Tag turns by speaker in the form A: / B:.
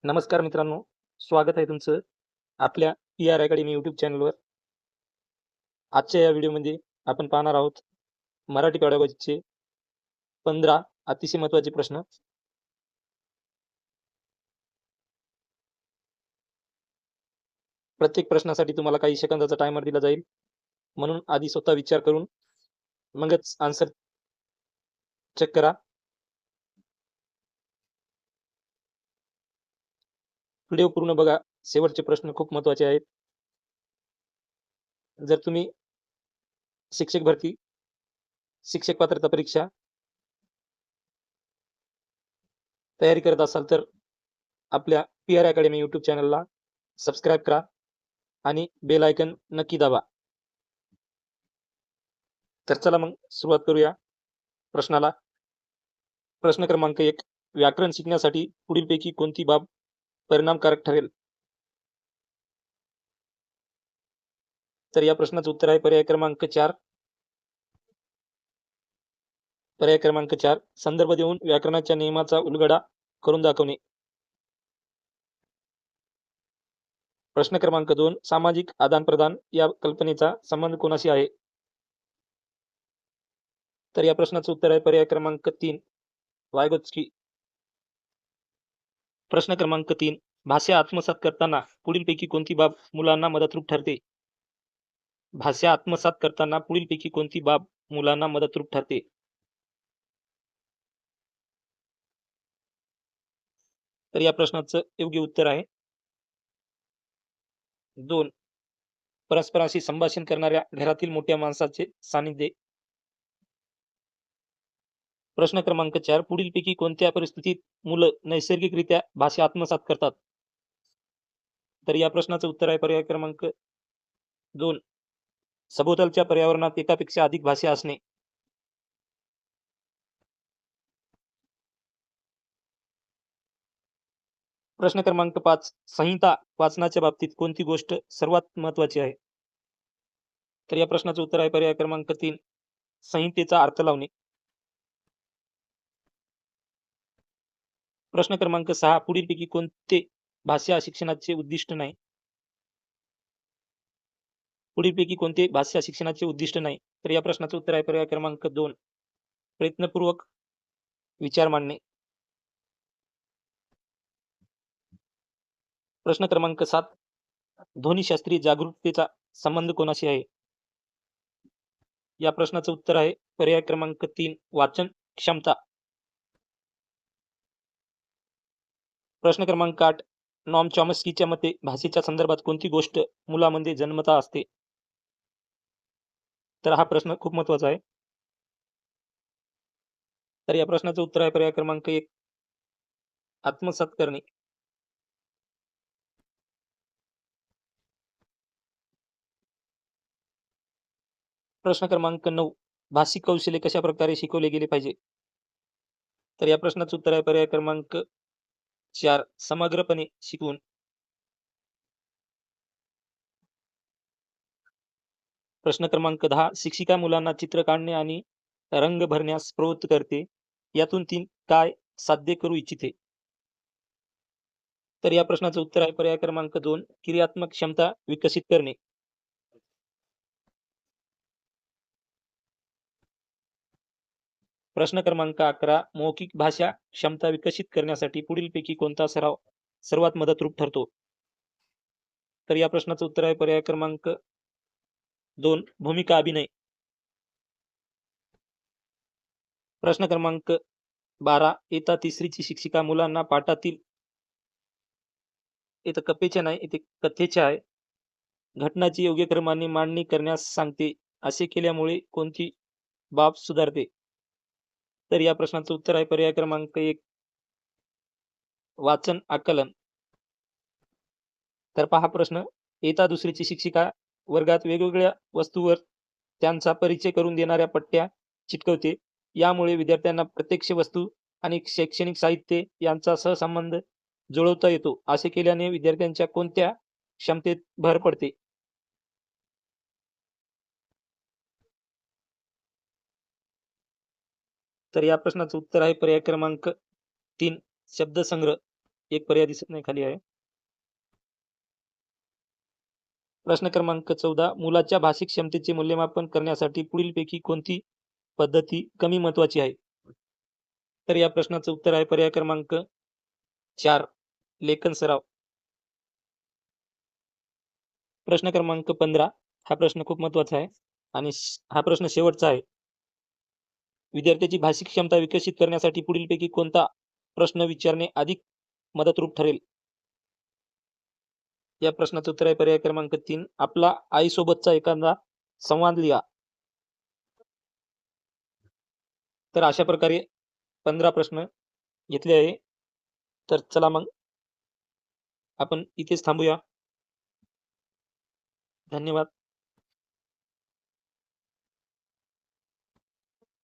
A: नमस्कार मित्रांनो, स्वागत आहे तुमचं आपल्या पी-आर अकॅडमी यूट्यूब चॅनलवर. आजच्या या व्हिडिओमध्ये आपण पाहणार आहोत मराठी पॅडगॉजीचे 15 अतिशय महत्त्वाचे प्रश्न. प्रत्येक प्रश्नासाठी तुम्हाला काही सेकंदाचा टायमर दिला जाईल, म्हणून आधी स्वतः विचार करून मगच आन्सर चेक करा. व्हिडिओ पूर्ण बघा. शेवटचे प्रश्न खूप महत्त्वाचे आहेत. जर तुम्ही शिक्षक भरती, शिक्षक पात्रता परीक्षा तयारी करत असाल तर आपल्या पी-आर अकॅडमी यूट्यूब चॅनलला सबस्क्राईब करा आणि बेल आयकन नक्की दाबा. तर चला मग सुरुवात करूया प्रश्नाला. प्रश्न क्रमांक 1. व्याकरण शिकण्यासाठी पुढीलपैकी कोणती बाब परिणामकारक ठरेल? तर या प्रश्नाचं उत्तर आहे पर्याय क्रमांक 4. पर्याय क्रमांक 4. संदर्भ देऊन व्याकरणाच्या नियमाचा उलगडा करून दाखवणे. प्रश्न क्रमांक 2. सामाजिक आदानप्रदान या कल्पनेचा संबंध कोणाशी आहे? तर या प्रश्नाचं उत्तर आहे पर्याय क्रमांक 3. वायगॉत्स्की. प्रश्न क्रमांक 3. भाषा आत्मसात करताना पुढीलपैकी कोणती बाब मुलांना मदतरूप ठरते? भाषा आत्मसात करताना पुढीलपैकी कोणती बाब मुलांना मदतरूप ठरते? तर या प्रश्नाचं योग्य उत्तर आहे 2. परस्परांशी संभाषण करणाऱ्या घरातील मोठ्या माणसाचे सानिध्य. प्रश्न क्रमांक 4. पुढीलपैकी कोणत्या परिस्थितीत मुलं नैसर्गिकरित्या भाषा आत्मसात करतात? तर या प्रश्नाचं उत्तर आहे पर्याय क्रमांक 2. सभोवतालच्या पर्यावरणात एकापेक्षा अधिक भाषा असणे. प्रश्न क्रमांक 5. संहिता वाचनाच्या बाबतीत कोणती गोष्ट सर्वात महत्त्वाची आहे? तर या प्रश्नाचं उत्तर आहे पर्याय क्रमांक 3. संहितेचा अर्थ लावणे. प्रश्न क्रमांक 6. पुढीलपैकी कोणते भाषा शिक्षणाचे उद्दिष्ट नाही? पुढीलपैकी कोणते भाषा शिक्षणाचे उद्दिष्ट नाही? तर या प्रश्नाचं उत्तर आहे पर्याय क्रमांक 2. प्रयत्नपूर्वक विचार मांडणे. प्रश्न क्रमांक 7. ध्वनिशास्त्रीय जागरूकतेचा संबंध कोणाशी आहे? या प्रश्नाचं उत्तर आहे पर्याय क्रमांक 3. वाचन क्षमता. प्रश्न क्रमांक 8. नॉम चॉम्स्कीच्या मते भाषेच्या संदर्भात कोणती गोष्ट मुलामध्ये जन्मतः असते? तर हा प्रश्न खूप महत्त्वाचा आहे. तर या प्रश्नाचं उत्तर आहे पर्याय क्रमांक 1. आत्मसात करणे. प्रश्न क्रमांक 9. भाषिक कौशल्य कशा प्रकारे शिकवले गेले पाहिजे? तर या प्रश्नाचं उत्तर आहे पर्याय क्रमांक 4. समग्रपणे शिकवून. प्रश्न क्रमांक 10. शिक्षिका मुलांना चित्र काढणे आणि रंग भरण्यास प्रवृत्त करते. यातून ती काय साध्य करू इच्छिते? तर या प्रश्नाचं उत्तर आहे पर्याय क्रमांक 2. क्रियात्मक क्षमता विकसित करणे. प्रश्न क्रमांक 11. मौखिक भाषा क्षमता विकसित करण्यासाठी पुढीलपैकी कोणता सराव सर्वात मदतरूप ठरतो? तर या प्रश्नाचं उत्तर आहे पर्याय क्रमांक 2. भूमिका अभिनय. प्रश्न क्रमांक 12. इयत्ता 3रीची शिक्षिका मुलांना पाठातील इथं कपेच्या नाही, इथे कथेच्या आहे. घटनाची योग्य क्रमाने मांडणी करण्यास सांगते. असे केल्यामुळे कोणती बाब सुधारते? तर या प्रश्नाचं उत्तर आहे पर्याय क्रमांक 1. वाचन आकलन. तर पहा प्रश्न. इयत्ता 2रीची शिक्षिका वर्गात वेगवेगळ्या वस्तूवर त्यांचा परिचय करून देणाऱ्या पट्ट्या चिटकवते. यामुळे विद्यार्थ्यांना प्रत्यक्ष वस्तू आणि शैक्षणिक साहित्य यांचा सहसंबंध जुळवता येतो. असे केल्याने विद्यार्थ्यांच्या कोणत्या क्षमतेत भर पडते? तर या प्रश्नाचं उत्तर आहे पर्याय क्रमांक 3. शब्दसंग्रह. एक पर्याय दिसत नाही, खाली आहे. प्रश्न क्रमांक 14, मुलाच्या भाषिक क्षमतेचे मूल्यमापन करण्यासाठी पुढीलपैकी कोणती पद्धती कमी महत्त्वाची आहे? तर या प्रश्नाचं उत्तर आहे पर्याय क्रमांक 4, लेखन सराव. प्रश्न क्रमांक 15, हा प्रश्न खूप महत्त्वाचा आहे आणि हा प्रश्न शेवटचा आहे. विद्यार्थ्याची भाषिक क्षमता विकसित करण्यासाठी पुढीलपैकी कोणता प्रश्न विचारणे अधिक मदतरूप ठरेल? या प्रश्नाचं उत्तर आहे पर्याय क्रमांक 3, आपला आईसोबतचा एखादा संवाद लिहा. तर अशा प्रकारे 15 प्रश्न घेतले आहे. तर चला मग आपण इथेच थांबूया. धन्यवाद.